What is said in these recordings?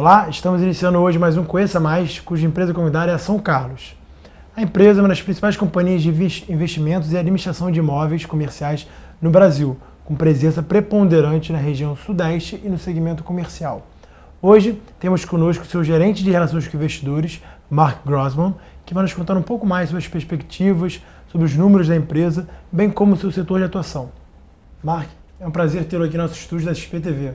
Olá, estamos iniciando hoje mais um Conheça Mais, cuja empresa convidada é a São Carlos. A empresa é uma das principais companhias de investimentos e administração de imóveis comerciais no Brasil, com presença preponderante na região sudeste e no segmento comercial. Hoje temos conosco o seu gerente de relações com investidores, Mark Grossman, que vai nos contar um pouco mais sobre as perspectivas, sobre os números da empresa, bem como o seu setor de atuação. Mark, é um prazer tê-lo aqui no nosso estúdio da XP TV.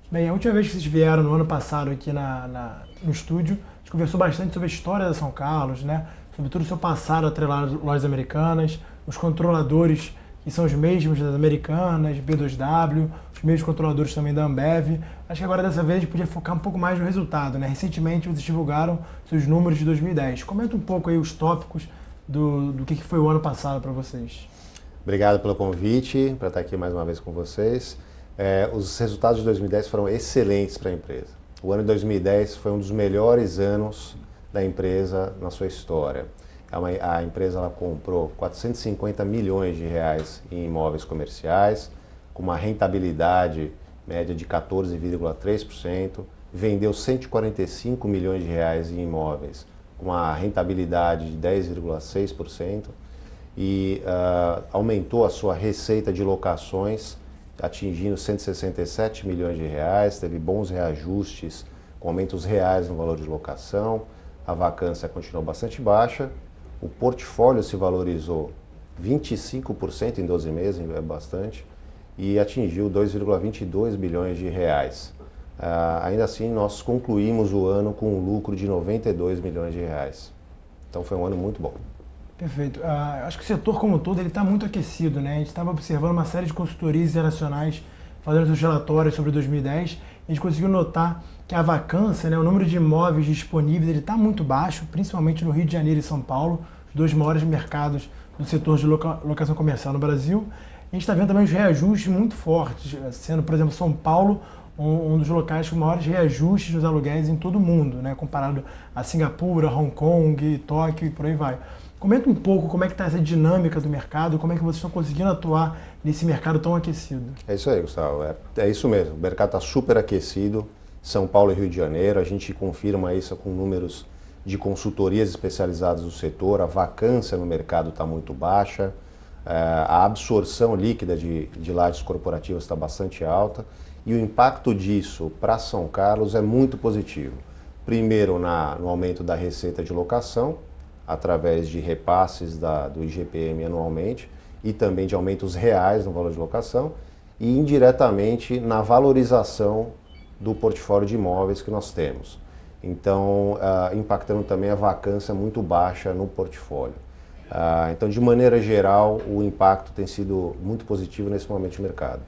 Bem, a última vez que vocês vieram no ano passado aqui no estúdio, a gente conversou bastante sobre a história da São Carlos, né? Sobre todo o seu passado atrelado às lojas americanas, os controladores que são os mesmos das americanas, B2W, os mesmos controladores também da Ambev. Acho que agora dessa vez a gente podia focar um pouco mais no resultado, né? Recentemente vocês divulgaram seus números de 2010. Comenta um pouco aí os tópicos do que foi o ano passado para vocês. Obrigado pelo convite, para estar aqui mais uma vez com vocês. Os resultados de 2010 foram excelentes para a empresa. O ano de 2010 foi um dos melhores anos da empresa na sua história. A empresa ela comprou 450 milhões de reais em imóveis comerciais, com uma rentabilidade média de 14,3%, vendeu 145 milhões de reais em imóveis, com uma rentabilidade de 10,6%, e aumentou a sua receita de locações, atingindo 167 milhões de reais, teve bons reajustes, com aumentos reais no valor de locação, a vacância continuou bastante baixa, o portfólio se valorizou 25% em 12 meses, é bastante, e atingiu 2,22 bilhões de reais. Ainda assim, nós concluímos o ano com um lucro de 92 milhões de reais. Então foi um ano muito bom. Perfeito. Acho que o setor como um todo está muito aquecido, né? A gente estava observando uma série de consultorias internacionais fazendo seus relatórios sobre 2010 e a gente conseguiu notar que a vacância, né, o número de imóveis disponíveis, ele está muito baixo, principalmente no Rio de Janeiro e São Paulo, os dois maiores mercados do setor de locação comercial no Brasil. A gente está vendo também os reajustes muito fortes, sendo, por exemplo, São Paulo um dos locais com maiores reajustes nos aluguéis em todo o mundo, né, comparado a Singapura, Hong Kong, Tóquio e por aí vai. Comenta um pouco como é que está essa dinâmica do mercado, como é que vocês estão conseguindo atuar nesse mercado tão aquecido. É isso aí, Gustavo. É isso mesmo. O mercado está super aquecido. São Paulo e Rio de Janeiro. A gente confirma isso com números de consultorias especializadas do setor. A vacância no mercado está muito baixa. A absorção líquida de lajes corporativas está bastante alta. E o impacto disso para São Carlos é muito positivo. Primeiro, no aumento da receita de locação, através de repasses do IGPM anualmente e também de aumentos reais no valor de locação e indiretamente na valorização do portfólio de imóveis que nós temos. Então, impactando também a vacância muito baixa no portfólio. Então, de maneira geral, o impacto tem sido muito positivo nesse momento de mercado.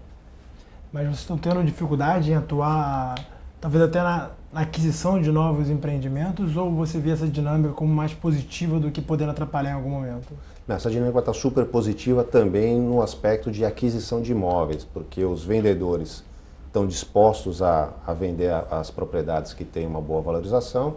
Mas vocês estão tendo dificuldade em atuar, talvez até na aquisição de novos empreendimentos, ou você vê essa dinâmica como mais positiva do que podendo atrapalhar em algum momento? Essa dinâmica está super positiva também no aspecto de aquisição de imóveis, porque os vendedores estão dispostos a vender as propriedades que têm uma boa valorização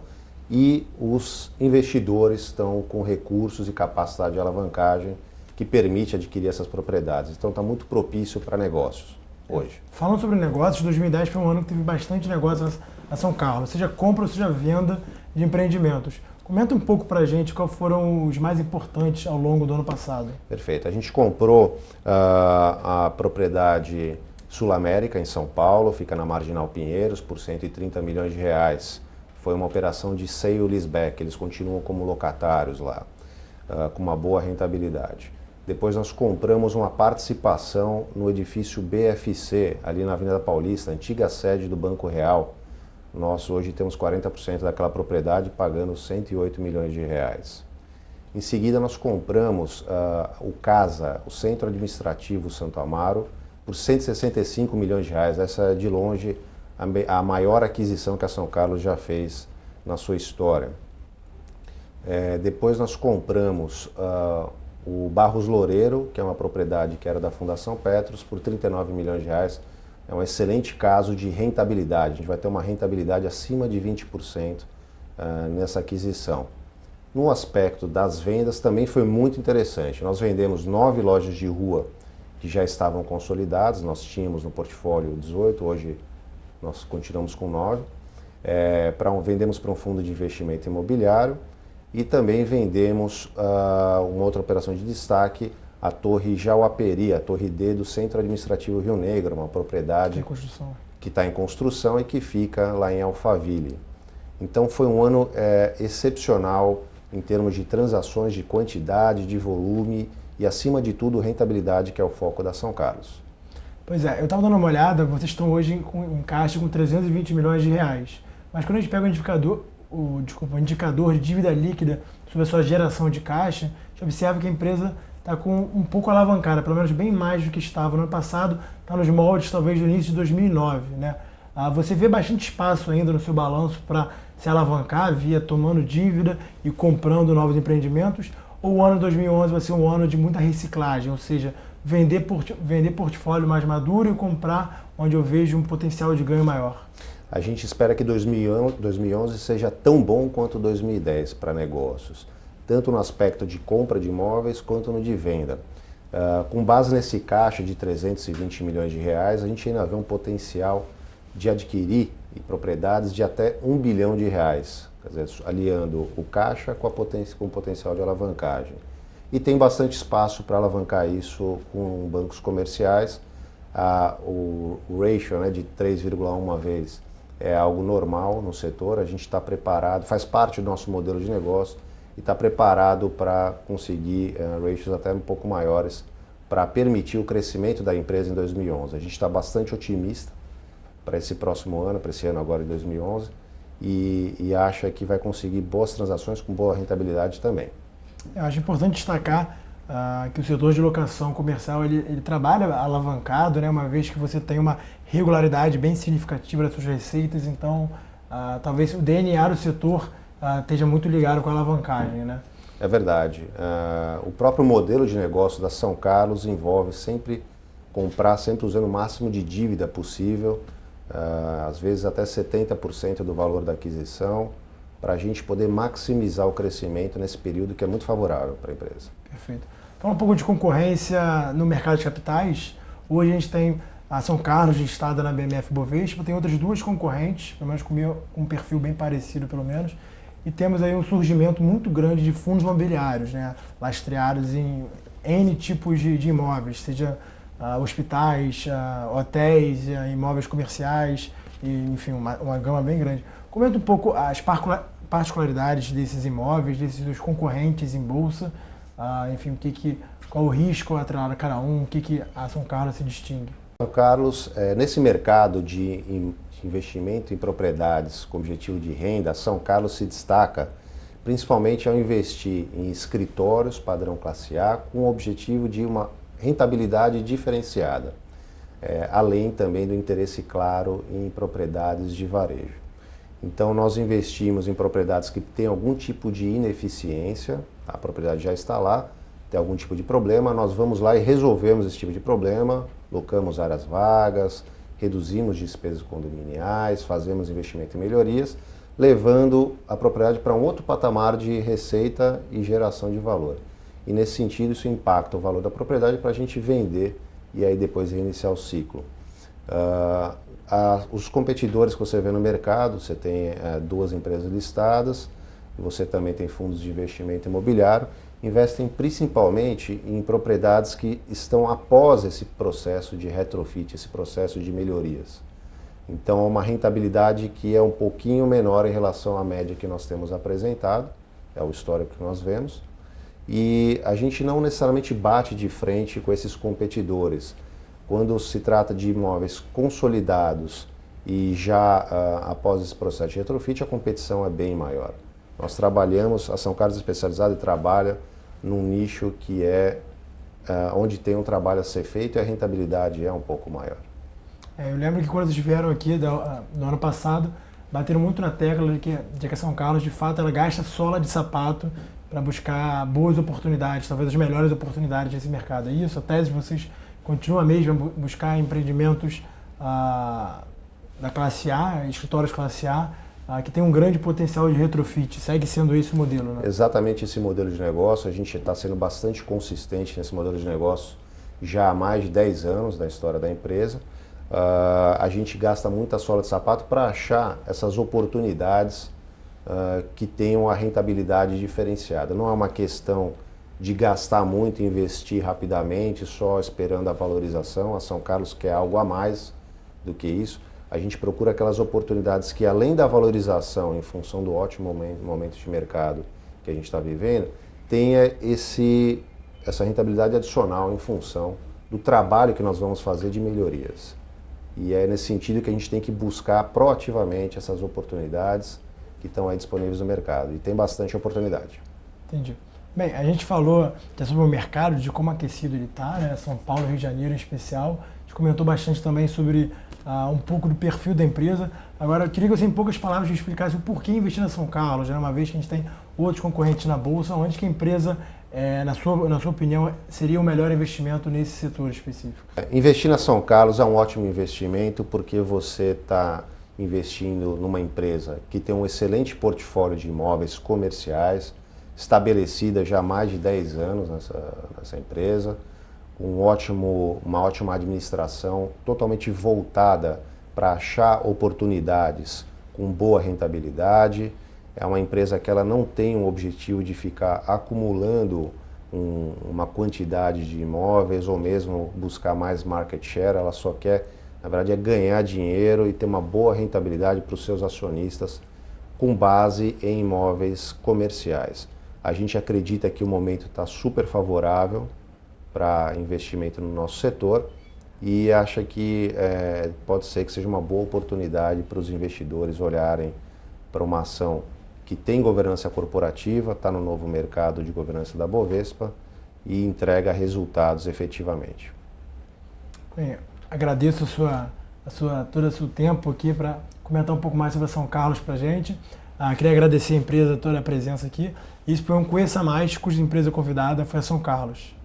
e os investidores estão com recursos e capacidade de alavancagem que permite adquirir essas propriedades. Então está muito propício para negócios hoje. Falando sobre negócios, 2010 foi um ano que teve bastante negócio na São Carlos, seja compra ou seja venda de empreendimentos. Comenta um pouco para a gente quais foram os mais importantes ao longo do ano passado. Perfeito. A gente comprou a propriedade Sul América em São Paulo, fica na Marginal Pinheiros, por 130 milhões de reais. Foi uma operação de sale leaseback, eles continuam como locatários lá, com uma boa rentabilidade. Depois nós compramos uma participação no edifício BFC, ali na Avenida Paulista, antiga sede do Banco Real. Nós hoje temos 40% daquela propriedade, pagando 108 milhões de reais. Em seguida nós compramos o CASA, o Centro Administrativo Santo Amaro, por 165 milhões de reais. Essa é de longe a maior aquisição que a São Carlos já fez na sua história. Depois nós compramos o Barros Loureiro, que é uma propriedade que era da Fundação Petros, por 39 milhões de reais. É um excelente caso de rentabilidade. A gente vai ter uma rentabilidade acima de 20% nessa aquisição. No aspecto das vendas também foi muito interessante. Nós vendemos 9 lojas de rua que já estavam consolidadas. Nós tínhamos no portfólio 18, hoje nós continuamos com 9. Vendemos para um fundo de investimento imobiliário e também vendemos uma outra operação de destaque, a Torre Jauaperi, a Torre D do Centro Administrativo Rio Negro, uma propriedade que está em construção e que fica lá em Alphaville. Então foi um ano excepcional em termos de transações, de quantidade, de volume e, acima de tudo, rentabilidade, que é o foco da São Carlos. Pois é, eu estava dando uma olhada, vocês estão hoje em caixa com 320 milhões de reais. Mas quando a gente pega o indicador de dívida líquida sobre a sua geração de caixa, a gente observa que a empresa está com um pouco alavancada, pelo menos bem mais do que estava no ano passado, está nos moldes talvez do início de 2009, né? Você vê bastante espaço ainda no seu balanço para se alavancar via tomando dívida e comprando novos empreendimentos, ou o ano 2011 vai ser um ano de muita reciclagem, ou seja, vender portfólio mais maduro e comprar onde eu vejo um potencial de ganho maior? A gente espera que 2011 seja tão bom quanto 2010 para negócios, tanto no aspecto de compra de imóveis quanto no de venda. Com base nesse caixa de 320 milhões de reais, a gente ainda vê um potencial de adquirir propriedades de até 1 bilhão de reais, quer dizer, aliando o caixa com o potencial de alavancagem. E tem bastante espaço para alavancar isso com bancos comerciais. O ratio, né, de 3,1 vez é algo normal no setor, a gente está preparado, faz parte do nosso modelo de negócio e está preparado para conseguir ratios até um pouco maiores para permitir o crescimento da empresa em 2011. A gente está bastante otimista para esse próximo ano, para esse ano agora de 2011, e acha que vai conseguir boas transações com boa rentabilidade também. Eu acho importante destacar que o setor de locação comercial ele trabalha alavancado, né, uma vez que você tem uma regularidade bem significativa das suas receitas, então talvez o DNA do setor esteja muito ligado com a alavancagem, né? É verdade. O próprio modelo de negócio da São Carlos envolve sempre comprar, sempre usando o máximo de dívida possível, às vezes até 70% do valor da aquisição, para a gente poder maximizar o crescimento nesse período que é muito favorável para a empresa. Perfeito. Fala um pouco de concorrência no mercado de capitais. Hoje a gente tem a São Carlos listada na BMF Bovespa, tem outras duas concorrentes, pelo menos com um perfil bem parecido pelo menos, e temos aí um surgimento muito grande de fundos imobiliários, né, lastreados em N tipos de imóveis, seja hospitais, hotéis, imóveis comerciais, e, enfim, uma gama bem grande. Comenta um pouco as particularidades desses imóveis, desses dois concorrentes em bolsa, enfim, qual o risco atrelado a cada um, o que a São Carlos se distingue. São Carlos, nesse mercado de investimento em propriedades com objetivo de renda, a São Carlos se destaca principalmente ao investir em escritórios padrão classe A com o objetivo de uma rentabilidade diferenciada, além também do interesse claro em propriedades de varejo. Então nós investimos em propriedades que têm algum tipo de ineficiência, a propriedade já está lá, tem algum tipo de problema, nós vamos lá e resolvemos esse tipo de problema, locamos áreas vagas, reduzimos despesas condominiais, fazemos investimento em melhorias, levando a propriedade para um outro patamar de receita e geração de valor. E nesse sentido isso impacta o valor da propriedade para a gente vender e aí depois reiniciar o ciclo. Os competidores que você vê no mercado, você tem duas empresas listadas, você também tem fundos de investimento imobiliário, investem principalmente em propriedades que estão após esse processo de retrofit, esse processo de melhorias. Então é uma rentabilidade que é um pouquinho menor em relação à média que nós temos apresentado, é o histórico que nós vemos, e a gente não necessariamente bate de frente com esses competidores. Quando se trata de imóveis consolidados e já após esse processo de retrofit, a competição é bem maior. Nós trabalhamos, a São Carlos Especializada trabalha num nicho que onde tem um trabalho a ser feito e a rentabilidade é um pouco maior. Eu lembro que quando eles vieram aqui no ano passado, bateram muito na tecla de que a São Carlos, de fato, ela gasta sola de sapato para buscar boas oportunidades, talvez as melhores oportunidades desse mercado. É isso? A tese de vocês continua mesmo a buscar empreendimentos da classe A, escritórios classe A, que tem um grande potencial de retrofit. Segue sendo esse o modelo, né? Exatamente esse modelo de negócio. A gente está sendo bastante consistente nesse modelo de negócio já há mais de 10 anos da história da empresa. A gente gasta muita sola de sapato para achar essas oportunidades que tenham a rentabilidade diferenciada. Não é uma questão de gastar muito, investir rapidamente, só esperando a valorização. A São Carlos quer algo a mais do que isso. A gente procura aquelas oportunidades que, além da valorização, em função do ótimo momento de mercado que a gente está vivendo, tenha essa rentabilidade adicional em função do trabalho que nós vamos fazer de melhorias. E é nesse sentido que a gente tem que buscar proativamente essas oportunidades que estão aí disponíveis no mercado. E tem bastante oportunidade. Entendi. Bem, a gente falou sobre o mercado, de como aquecido ele está, né? São Paulo, Rio de Janeiro em especial. A gente comentou bastante também sobre um pouco do perfil da empresa. Agora, eu queria que você, em poucas palavras, me explicasse o porquê investir na São Carlos, né? Uma vez que a gente tem outros concorrentes na Bolsa, onde que a empresa, na sua opinião, seria o melhor investimento nesse setor específico? Investir na São Carlos é um ótimo investimento porque você está investindo numa empresa que tem um excelente portfólio de imóveis comerciais, estabelecida já há mais de 10 anos nessa empresa, uma ótima administração, totalmente voltada para achar oportunidades com boa rentabilidade. É uma empresa que ela não tem um objetivo de ficar acumulando uma quantidade de imóveis ou mesmo buscar mais market share. Ela só quer, na verdade, ganhar dinheiro e ter uma boa rentabilidade para os seus acionistas com base em imóveis comerciais. A gente acredita que o momento está super favorável para investimento no nosso setor e acha que pode ser que seja uma boa oportunidade para os investidores olharem para uma ação que tem governança corporativa, está no novo mercado de governança da Bovespa e entrega resultados efetivamente. Bem, agradeço todo o seu tempo aqui para comentar um pouco mais sobre a São Carlos para a gente. Queria agradecer a empresa, toda a presença aqui. Isso foi um Conheça Mais, cuja empresa convidada foi a São Carlos.